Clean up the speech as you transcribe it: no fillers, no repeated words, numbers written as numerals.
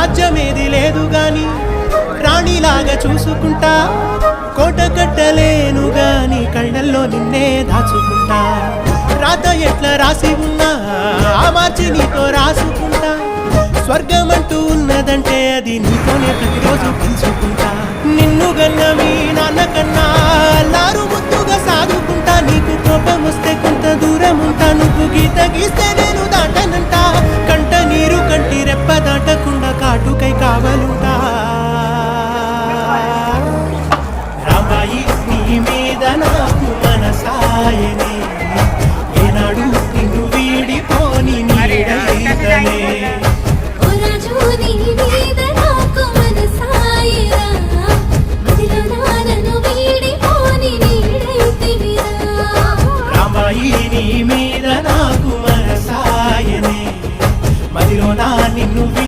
రాజ్యమేది లేదు గాని రాణిలాగా చూసుకుంటా కోట కట్టలేను గాని కళ్ళల్లో నిన్నే దాచుకుంటా రాత ఎట్లా రాసి ఉన్నా ఆ మార్చి నీతో రాసుకుంటా స్వర్గమంటూ ఉన్నదంటే అది నీతోనే ప్రతిరోజు పంచుకుంటా నిన్ను గన్న మీ నాన్న కన్నా లారు ముద్దుగా సాదుకుంటా నీకు కోపం వస్తే కొంత దూరం ఉంటా నువ్వు గీత గీస్తే నేను